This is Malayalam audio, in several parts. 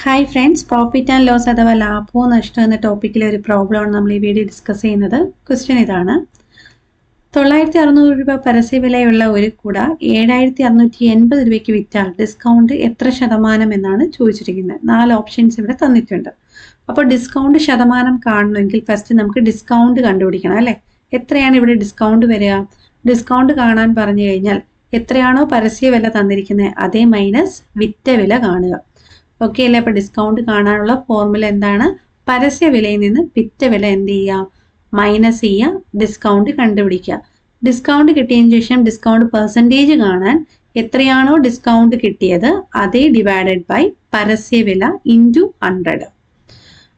Hi friends, profit and loss അഥവാ ലാഭവും നഷ്ടവും എന്ന ടോപ്പിക്കിലെ ഒരു പ്രോബ്ലമാണ് നമ്മൾ ഈ വീഡിയോ ഡിസ്കസ് ചെയ്യുന്നത്. ക്വസ്റ്റ്യൻ ഇതാണ്: 9600 രൂപ പരസ്യവിലയുള്ള ഒരു കുട 7680 രൂപയ്ക്ക് വിറ്റാൽ ഡിസ്കൗണ്ട് എത്ര ശതമാനം എന്നാണ് ചോദിച്ചിരിക്കുന്നത്. 4 ഓപ്ഷൻസ് ഇവിടെ തന്നിട്ടുണ്ട്. അപ്പോൾ ഡിസ്കൗണ്ട് ശതമാനം കാണണമെങ്കിൽ ഫസ്റ്റ് നമുക്ക് ഡിസ്കൗണ്ട് കണ്ടുപിടിക്കണം അല്ലേ. എത്രയാണ് ഇവിടെ ഡിസ്കൗണ്ട് വരിക? ഡിസ്കൗണ്ട് കാണാൻ പറഞ്ഞു കഴിഞ്ഞാൽ എത്രയാണോ പരസ്യവില തന്നിരിക്കുന്നത് അതേ മൈനസ് വിറ്റ വില കാണുക. ഓക്കെ അല്ലേ? അപ്പൊ ഡിസ്കൗണ്ട് കാണാനുള്ള ഫോർമുല എന്താണ്? പരസ്യവിലയിൽ നിന്ന് വിറ്റ വില എന്ത് ചെയ്യുക? മൈനസ് ചെയ്യുക, ഡിസ്കൗണ്ട് കണ്ടുപിടിക്കുക. ഡിസ്കൗണ്ട് കിട്ടിയതിന് ശേഷം ഡിസ്കൗണ്ട് പെർസെൻറ്റേജ് കാണാൻ എത്രയാണോ ഡിസ്കൗണ്ട് കിട്ടിയത് അതേ ഡിവൈഡഡ് ബൈ പരസ്യവില ഇൻറ്റു 100.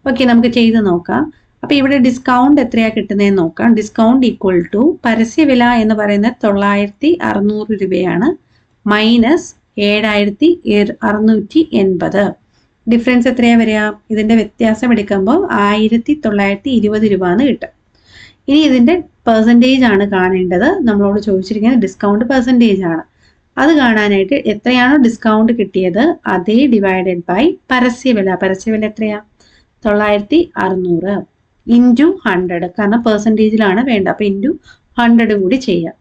ഓക്കെ, നമുക്ക് ചെയ്ത് നോക്കാം. അപ്പൊ ഇവിടെ ഡിസ്കൗണ്ട് എത്രയാ കിട്ടുന്നതെന്ന് നോക്കാം. ഡിസ്കൗണ്ട് ഈക്വൽ ടു പരസ്യവില എന്ന് പറയുന്നത് 9600 രൂപയാണ്, മൈനസ് 7680. ഡിഫറൻസ് എത്രയാ വരിക? ഇതിന്റെ വ്യത്യാസം എടുക്കുമ്പോൾ 1920 രൂപ എന്ന് കിട്ടും. ഇനി ഇതിന്റെ പെർസെൻറ്റേജ് ആണ് കാണേണ്ടത്. നമ്മളോട് ചോദിച്ചിരിക്കുന്നത് ഡിസ്കൗണ്ട് പെർസെൻറ്റേജ് ആണ്. അത് കാണാനായിട്ട് എത്രയാണോ ഡിസ്കൗണ്ട് കിട്ടിയത് അതേ ഡിവൈഡഡ് ബൈ പരസ്യവില. പരസ്യവില എത്രയാ? 9600 ഇൻറ്റു 100, കാരണം പെർസെൻറ്റേജിലാണ് വേണ്ടത്. അപ്പൊ ഇൻറ്റു 100 കൂടി ചെയ്യാം.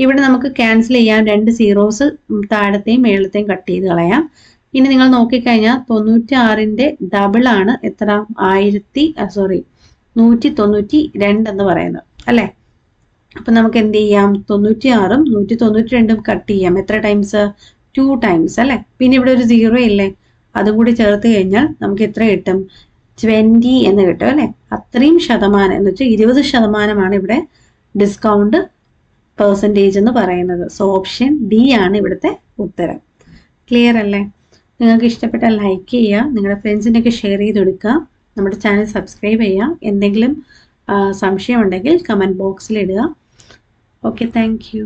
ഇവിടെ നമുക്ക് ക്യാൻസൽ ചെയ്യാം. 2 സീറോസ് താഴത്തെയും മേളത്തെയും കട്ട് ചെയ്ത് കളയാം. ഇനി നിങ്ങൾ നോക്കിക്കഴിഞ്ഞാൽ 96ന്റെ ഡബിൾ ആണ് എത്ര? 192 എന്ന് പറയുന്നത് അല്ലെ. അപ്പൊ നമുക്ക് എന്ത് ചെയ്യാം? 96ഉം 192ഉം കട്ട് ചെയ്യാം. എത്ര ടൈംസ്? 2 ടൈംസ് അല്ലെ. പിന്നെ ഇവിടെ ഒരു സീറോ ഇല്ലേ, അതും കൂടി ചേർത്ത് കഴിഞ്ഞാൽ നമുക്ക് എത്ര കിട്ടും? 20 എന്ന് കിട്ടും അല്ലെ. അത്രയും ശതമാനം എന്ന് വെച്ചാൽ 20% ഇവിടെ ഡിസ്കൗണ്ട് പെർസെൻറ്റേജ് എന്ന് പറയുന്നത്. സോ ഓപ്ഷൻ ഡി ആണ് ഇവിടുത്തെ ഉത്തരം. ക്ലിയർ അല്ലേ? നിങ്ങൾക്ക് ഇഷ്ടപ്പെട്ടാൽ ലൈക്ക് ചെയ്യുക, നിങ്ങളുടെ ഫ്രണ്ട്സിനൊക്കെ ഷെയർ ചെയ്ത് കൊടുക്കുക, നമ്മുടെ ചാനൽ സബ്സ്ക്രൈബ് ചെയ്യുക. എന്തെങ്കിലും സംശയം ഉണ്ടെങ്കിൽ കമൻറ്റ് ബോക്സിൽ ഇടുക. Okay, thank you.